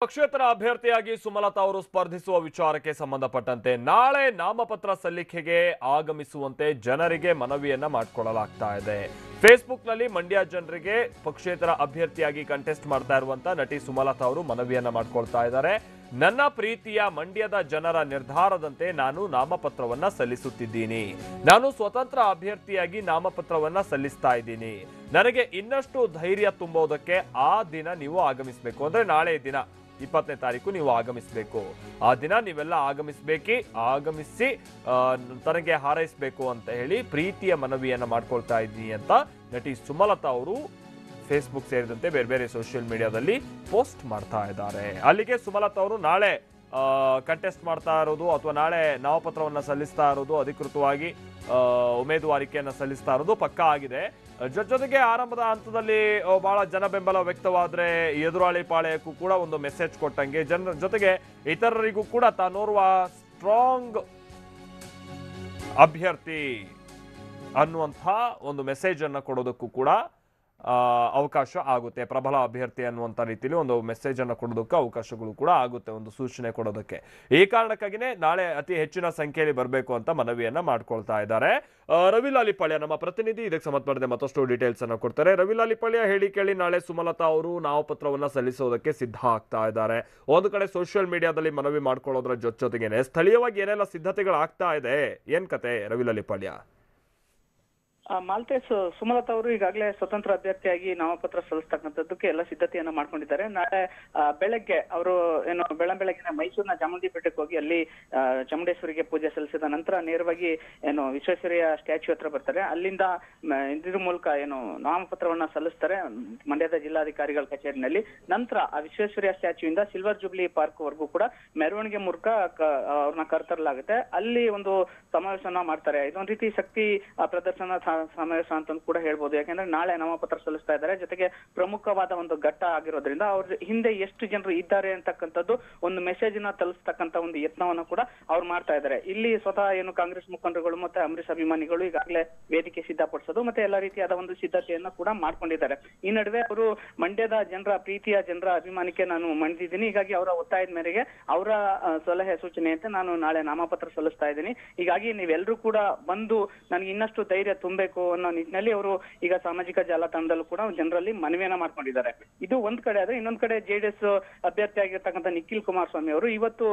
ಪಕ್ಷೇತರ ಅಭ್ಯರ್ಥಿಯಾಗಿ ಸುಮಲತಾ ಅವರು ಸ್ಪರ್ಧಿಸುವ ವಿಚಾರಕ್ಕೆ ಸಂಬಂಧಪಟ್ಟಂತೆ ನಾಳೆ ನಾಮಪತ್ರ ಸಲ್ಲಿಕೆಗೆ ಆಗಮಿಸುವಂತೆ ಜನರಿಗೆ ಮನವಿಯನ್ನ ಮಾಡಿಕೊಳ್ಳಲಾಗ್ತಾ ಇದೆ. ಫೇಸ್ಬುಕ್ನಲ್ಲಿ ಮಂಡ್ಯ ಜನರಿಗೆ ಪಕ್ಷೇತರ ಅಭ್ಯರ್ಥಿಯಾಗಿ ಕಂಟೆಸ್ಟ್ ಮಾಡ್ತಾ ಇರುವಂತ ನಟಿ ಸುಮಲತಾ ಅವರು ಮನವಿಯನ್ನ ಮಾಡಿಕೊಳ್ತಾ ಇದ್ದಾರೆ. ನನ್ನ ಪ್ರೀತಿಯ ಮಂಡ್ಯದ ಜನರ ನಿರ್ಧಾರದಂತೆ ನಾನು ನಾಮಪತ್ರವನ್ನ ಸಲ್ಲಿಸುತ್ತಿದ್ದೀನಿ. ನಾನು ಸ್ವತಂತ್ರ ಅಭ್ಯರ್ಥಿಯಾಗಿ ನಾಮಪತ್ರವನ್ನ ಸಲ್ಲಿಸ್ತಾ ಇದ್ದೀನಿ. ನನಗೆ ಇನ್ನಷ್ಟು ಧೈರ್ಯ ತುಂಬೋದಕ್ಕೆ ಆ ದಿನ ನೀವು ಆಗಮಿಸಬೇಕು. ಅಂದ್ರೆ ನಾಳೆ ದಿನ 20ನೇ ತಾರೀಕು ನೀವು ಆಗಮಿಸಬೇಕು. ಆ ದಿನ ನೀವೆಲ್ಲ ಆಗಮಿಸಿ ತನಗೆ ಹಾರೈಸಬೇಕು ಅಂತ ಹೇಳಿ ಪ್ರೀತಿಯ ಮನವಿಯನ್ನ ಮಾಡ್ಕೊಳ್ತಾ ಇದ್ದೀನಿ ಅಂತ ನಟಿ ಸುಮಲತಾ ಅವರು ಫೇಸ್ಬುಕ್ ಸೇರಿದಂತೆ ಬೇರೆ ಬೇರೆ ಸೋಷಿಯಲ್ ಮೀಡಿಯಾದಲ್ಲಿ ಪೋಸ್ಟ್ ಮಾಡ್ತಾ ಇದ್ದಾರೆ. ಅಲ್ಲಿಗೆ ಸುಮಲತಾ ಅವರು ನಾಳೆ ಕಂಟೆಸ್ಟ್ ಮಾಡ್ತಾ ಇರೋದು ಅಥವಾ ನಾಳೆ ನಾಮಪತ್ರವನ್ನು ಸಲ್ಲಿಸ್ತಾ ಇರೋದು, ಅಧಿಕೃತವಾಗಿ ಉಮೇದುವಾರಿಕೆಯನ್ನು ಸಲ್ಲಿಸ್ತಾ ಇರೋದು ಪಕ್ಕಾ ಆಗಿದೆ. ಜೊತೆಗೆ ಆರಂಭದ ಹಂತದಲ್ಲಿ ಬಹಳ ಜನ ಬೆಂಬಲ ವ್ಯಕ್ತವಾದ್ರೆ ಎದುರಾಳಿ ಪಾಳೆಯಕ್ಕೂ ಕೂಡ ಒಂದು ಮೆಸೇಜ್ ಕೊಟ್ಟಂಗೆ, ಜನರ ಜೊತೆಗೆ ಇತರರಿಗೂ ಕೂಡ ತಾನೋರ್ವ ಸ್ಟ್ರಾಂಗ್ ಅಭ್ಯರ್ಥಿ ಅನ್ನುವಂಥ ಒಂದು ಮೆಸೇಜ್ ಅನ್ನು ಕೊಡೋದಕ್ಕೂ ಕೂಡ ಅವಕಾಶ ಆಗುತ್ತೆ. ಪ್ರಬಲ ಅಭ್ಯರ್ಥಿ ಅನ್ನುವಂಥ ರೀತಿಯಲ್ಲಿ ಒಂದು ಮೆಸೇಜ್ ಅನ್ನು ಕೊಡೋದಕ್ಕೆ ಅವಕಾಶಗಳು ಕೂಡ ಆಗುತ್ತೆ, ಒಂದು ಸೂಚನೆ ಕೊಡೋದಕ್ಕೆ. ಈ ಕಾರಣಕ್ಕಾಗಿನೇ ನಾಳೆ ಅತಿ ಹೆಚ್ಚಿನ ಸಂಖ್ಯೆಯಲ್ಲಿ ಬರಬೇಕು ಅಂತ ಮನವಿಯನ್ನ ಮಾಡ್ಕೊಳ್ತಾ ಇದ್ದಾರೆ. ರವಿ ಲಾಲಿಪಾಳ್ಯ ನಮ್ಮ ಪ್ರತಿನಿಧಿ ಇದಕ್ಕೆ ಸಂಬಂಧಪಟ್ಟಂತೆ ಮತ್ತಷ್ಟು ಡೀಟೇಲ್ಸ್ ಅನ್ನು ಕೊಡ್ತಾರೆ. ರವಿ ಲಾಲಿಪಾಳ್ಯ, ಹೇಳಿ ಕೇಳಿ ನಾಳೆ ಸುಮಲತಾ ಅವರು ನಾಮಪತ್ರವನ್ನ ಸಲ್ಲಿಸೋದಕ್ಕೆ ಸಿದ್ಧ ಆಗ್ತಾ ಇದ್ದಾರೆ. ಒಂದು ಕಡೆ ಸೋಷಿಯಲ್ ಮೀಡಿಯಾದಲ್ಲಿ ಮನವಿ ಮಾಡ್ಕೊಳ್ಳೋದ್ರ ಜೊತೆಗೇನೆ ಸ್ಥಳೀಯವಾಗಿ ಏನೆಲ್ಲ ಸಿದ್ಧತೆಗಳು ಆಗ್ತಾ ಇದೆ, ಏನ್ ಕತೆ ರವಿ ಲಾಲಿಪಾಳ್ಯ? ಮಾಲ್ತೇಶ್, ಸುಮಲತಾ ಅವರು ಈಗಾಗಲೇ ಸ್ವತಂತ್ರ ಅಭ್ಯರ್ಥಿಯಾಗಿ ನಾಮಪತ್ರ ಸಲ್ಲಿಸ್ತಕ್ಕಂಥದ್ದಕ್ಕೆ ಎಲ್ಲ ಸಿದ್ಧತೆಯನ್ನ ಮಾಡ್ಕೊಂಡಿದ್ದಾರೆ. ನಾಳೆ ಬೆಳಗ್ಗೆ ಅವರು ಬೆಳಗ್ಗಿನ ಮೈಸೂರಿನ ಚಾಮುಂಡಿ ಬೆಟ್ಟಕ್ಕೆ ಹೋಗಿ ಅಲ್ಲಿ ಚಾಮುಂಡೇಶ್ವರಿಗೆ ಪೂಜೆ ಸಲ್ಲಿಸಿದ ನಂತರ ನೇರವಾಗಿ ವಿಶ್ವೇಶ್ವರಯ್ಯ ಸ್ಟ್ಯಾಚ್ಯೂ ಹತ್ರ ಬರ್ತಾರೆ. ಅಲ್ಲಿಂದ ಇದ್ರ ಮೂಲಕ ನಾಮಪತ್ರವನ್ನ ಸಲ್ಲಿಸ್ತಾರೆ ಮಂಡ್ಯದ ಜಿಲ್ಲಾಧಿಕಾರಿಗಳ ಕಚೇರಿನಲ್ಲಿ. ನಂತರ ಆ ವಿಶ್ವೇಶ್ವರಯ್ಯ ಸ್ಟ್ಯಾಚ್ಯೂ ಇಂದ ಸಿಲ್ವರ್ ಜುಬ್ಲಿ ಪಾರ್ಕ್ ವರೆಗೂ ಕೂಡ ಮೆರವಣಿಗೆ ಮೂಲಕ ಅವ್ರನ್ನ ಕರೆತರಲಾಗುತ್ತೆ. ಅಲ್ಲಿ ಒಂದು ಸಮಾವೇಶನ ಮಾಡ್ತಾರೆ. ಇದೊಂದು ರೀತಿ ಶಕ್ತಿ ಪ್ರದರ್ಶನ ಸಮಾವೇಶ ಅಂತ ಕೂಡ ಹೇಳ್ಬೋದು. ಯಾಕಂದ್ರೆ ನಾಳೆ ನಾಮಪತ್ರ ಸಲ್ಲಿಸ್ತಾ ಇದ್ದಾರೆ. ಜೊತೆಗೆ ಪ್ರಮುಖವಾದ ಒಂದು ಘಟ್ಟ ಆಗಿರೋದ್ರಿಂದ ಅವ್ರ ಹಿಂದೆ ಎಷ್ಟು ಜನರು ಇದ್ದಾರೆ ಅಂತಕ್ಕಂಥದ್ದು ಒಂದು ಮೆಸೇಜ್ ನ ತಲುಪಿಸ್ತಕ್ಕಂಥ ಒಂದು ಯತ್ನವನ್ನು ಕೂಡ ಅವ್ರು ಮಾಡ್ತಾ ಇದ್ದಾರೆ. ಇಲ್ಲಿ ಸ್ವತಃ ಕಾಂಗ್ರೆಸ್ ಮುಖಂಡರುಗಳು ಮತ್ತೆ ಅಂಬರೀಷ್ ಅಭಿಮಾನಿಗಳು ಈಗಾಗಲೇ ವೇದಿಕೆ ಸಿದ್ಧಪಡಿಸೋದು ಮತ್ತೆ ಎಲ್ಲಾ ರೀತಿಯಾದ ಒಂದು ಸಿದ್ಧತೆಯನ್ನ ಕೂಡ ಮಾಡ್ಕೊಂಡಿದ್ದಾರೆ. ಈ ನಡುವೆ ಅವರು ಮಂಡ್ಯದ ಪ್ರೀತಿಯ ಜನರ ಅಭಿಮಾನಿಕೆ ನಾನು ಮಣಿದಿದ್ದೀನಿ. ಹೀಗಾಗಿ ಅವರ ಒತ್ತಾಯದ ಮೇರೆಗೆ ಅವರ ಸಲಹೆ ಸೂಚನೆಯಂತೆ ನಾನು ನಾಳೆ ನಾಮಪತ್ರ ಸಲ್ಲಿಸ್ತಾ ಇದ್ದೀನಿ. ಹೀಗಾಗಿ ನೀವೆಲ್ಲರೂ ಕೂಡ ಬಂದು ನನಗೆ ಇನ್ನಷ್ಟು ಧೈರ್ಯ ತುಂಬಬೇಕು ಅನ್ನೋ ನಿಟ್ಟಿನಲ್ಲಿ ಅವರು ಈಗ ಸಾಮಾಜಿಕ ಜಾಲತಾಣದಲ್ಲೂ ಕೂಡ ಜನರಲ್ಲಿ ಮನವಿಯನ್ನ ಮಾಡ್ಕೊಂಡಿದ್ದಾರೆ. ಇದು ಒಂದ್ ಕಡೆ ಆದ್ರೆ, ಇನ್ನೊಂದ್ ಕಡೆ ಜೆಡಿಎಸ್ ಅಭ್ಯರ್ಥಿ ಆಗಿರ್ತಕ್ಕಂಥ ನಿಖಿಲ್ ಕುಮಾರಸ್ವಾಮಿ ಅವರು ಇವತ್ತು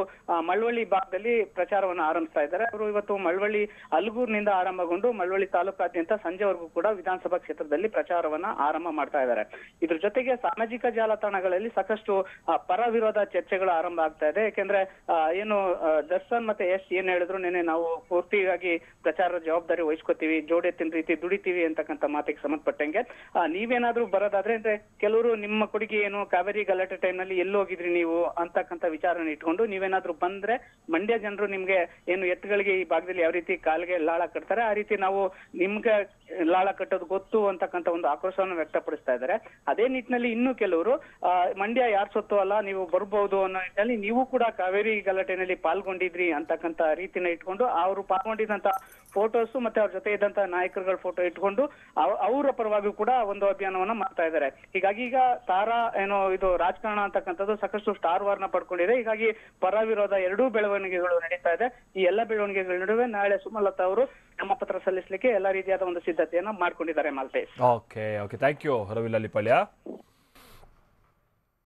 ಮಳವಳ್ಳಿ ಭಾಗದಲ್ಲಿ ಪ್ರಚಾರವನ್ನು ಆರಂಭಿಸ್ತಾ ಇದ್ದಾರೆ. ಅವರು ಇವತ್ತು ಮಳವಳ್ಳಿ ಅಲಗೂರಿನಿಂದ ಆರಂಭಗೊಂಡು ಮಳವಳ್ಳಿ ತಾಲೂಕಾದ್ಯಂತ ಸಂಜೆವರೆಗೂ ಕೂಡ ವಿಧಾನಸಭಾ ಕ್ಷೇತ್ರದಲ್ಲಿ ಪ್ರಚಾರವನ್ನ ಆರಂಭ ಮಾಡ್ತಾ ಇದ್ದಾರೆ. ಇದ್ರ ಜೊತೆಗೆ ಸಾಮಾಜಿಕ ಜಾಲತಾಣಗಳಲ್ಲಿ ಸಾಕಷ್ಟು ಪರ ವಿರೋಧ ಚರ್ಚೆಗಳು ಆರಂಭ ಆಗ್ತಾ ಇದೆ. ಯಾಕೆಂದ್ರೆ ದರ್ಶನ್ ಮತ್ತೆ ಯಶ್ ಏನ್ ಹೇಳಿದ್ರು, ನೆನೆ ನಾವು ಪೂರ್ತಿಯಾಗಿ ಪ್ರಚಾರದ ಜವಾಬ್ದಾರಿ ವಹಿಸ್ಕೊತೀವಿ, ಜೋಡೆತ್ತಿನ ರೀತಿ ದುಡಿತೀವಿ ಅಂತಕ್ಕಂಥ ಮಾತಿಗೆ ಸಂಬಂಧಪಟ್ಟಂಗೆ ನೀವೇನಾದ್ರೂ ಬರೋದಾದ್ರೆ, ಅಂದ್ರೆ ಕೆಲವರು ನಿಮ್ಮ ಕೊಡುಗೆ ಕಾವೇರಿ ಗಲಾಟೆ ಟೈಮ್ ನಲ್ಲಿ ಎಲ್ಲಿ ಹೋಗಿದ್ರಿ ನೀವು ಅಂತಕ್ಕಂಥ ವಿಚಾರನ ಇಟ್ಕೊಂಡು ನೀವೇನಾದ್ರೂ ಬಂದ್ರೆ ಮಂಡ್ಯ ಜನರು ನಿಮ್ಗೆ ಎತ್ತುಗಳಿಗೆ ಈ ಭಾಗದಲ್ಲಿ ಯಾವ ರೀತಿ ಕಾಲಿಗೆ ಲಾಳ ಕಟ್ತಾರೆ ಆ ರೀತಿ ನಾವು ನಿಮ್ಗೆ ಲಾಳ ಕಟ್ಟೋದು ಗೊತ್ತು ಅಂತಕ್ಕಂಥ ಒಂದು ಆಕ್ರೋಶವನ್ನು ವ್ಯಕ್ತಪಡಿಸ್ತಾ ಇದ್ದಾರೆ. ಅದೇ ನಿಟ್ಟಿನಲ್ಲಿ ಇನ್ನು ಕೆಲವರು ಮಂಡ್ಯ ಯಾರ್ ಸೊತ್ತು ಅಲ್ಲ, ನೀವು ಬರ್ಬಹುದು ಅನ್ನೋ ನಿಟ್ಟಿನಲ್ಲಿ ನೀವು ಕೂಡ ಕಾವೇರಿ ಗಲಾಟೆನಲ್ಲಿ ಪಾಲ್ಗೊಂಡಿದ್ರಿ ಅಂತಕ್ಕಂಥ ರೀತಿನ ಇಟ್ಕೊಂಡು ಅವರು ಪಾಲ್ಗೊಂಡಿದ್ದಂತ ಫೋಟೋಸ್ ಮತ್ತೆ ಅವ್ರ ಜೊತೆ ಇದ್ದಂತ ನಾಯಕರುಗಳ ಫೋಟೋ ಇಟ್ಕೊಂಡು ಅವರ ಪರವಾಗಿ ಕೂಡ ಒಂದು ಅಭಿಯಾನವನ್ನ ಮಾಡ್ತಾ ಇದ್ದಾರೆ. ಹೀಗಾಗಿ ಈಗ ತಾರಾ ಇದು ರಾಜಕಾರಣ ಅಂತಕ್ಕಂಥದ್ದು ಸಾಕಷ್ಟು ಸ್ಟಾರ್ ವಾರ್ನ ಪಡ್ಕೊಂಡಿದೆ. ಹೀಗಾಗಿ ಪರ ವಿರೋಧ ಎರಡೂ ಬೆಳವಣಿಗೆಗಳು ನಡೀತಾ ಇದೆ. ಈ ಎಲ್ಲ ಬೆಳವಣಿಗೆಗಳ ನಡುವೆ ನಾಳೆ ಸುಮಲತಾ ಅವರು ನಾಮಪತ್ರ ಸಲ್ಲಿಸಲಿಕ್ಕೆ ಎಲ್ಲಾ ರೀತಿಯಾದ ಒಂದು ಸಿದ್ಧತೆಯನ್ನ ಮಾಡ್ಕೊಂಡಿದ್ದಾರೆ. Malthesh, okay, thank you Ravi Lalipalya.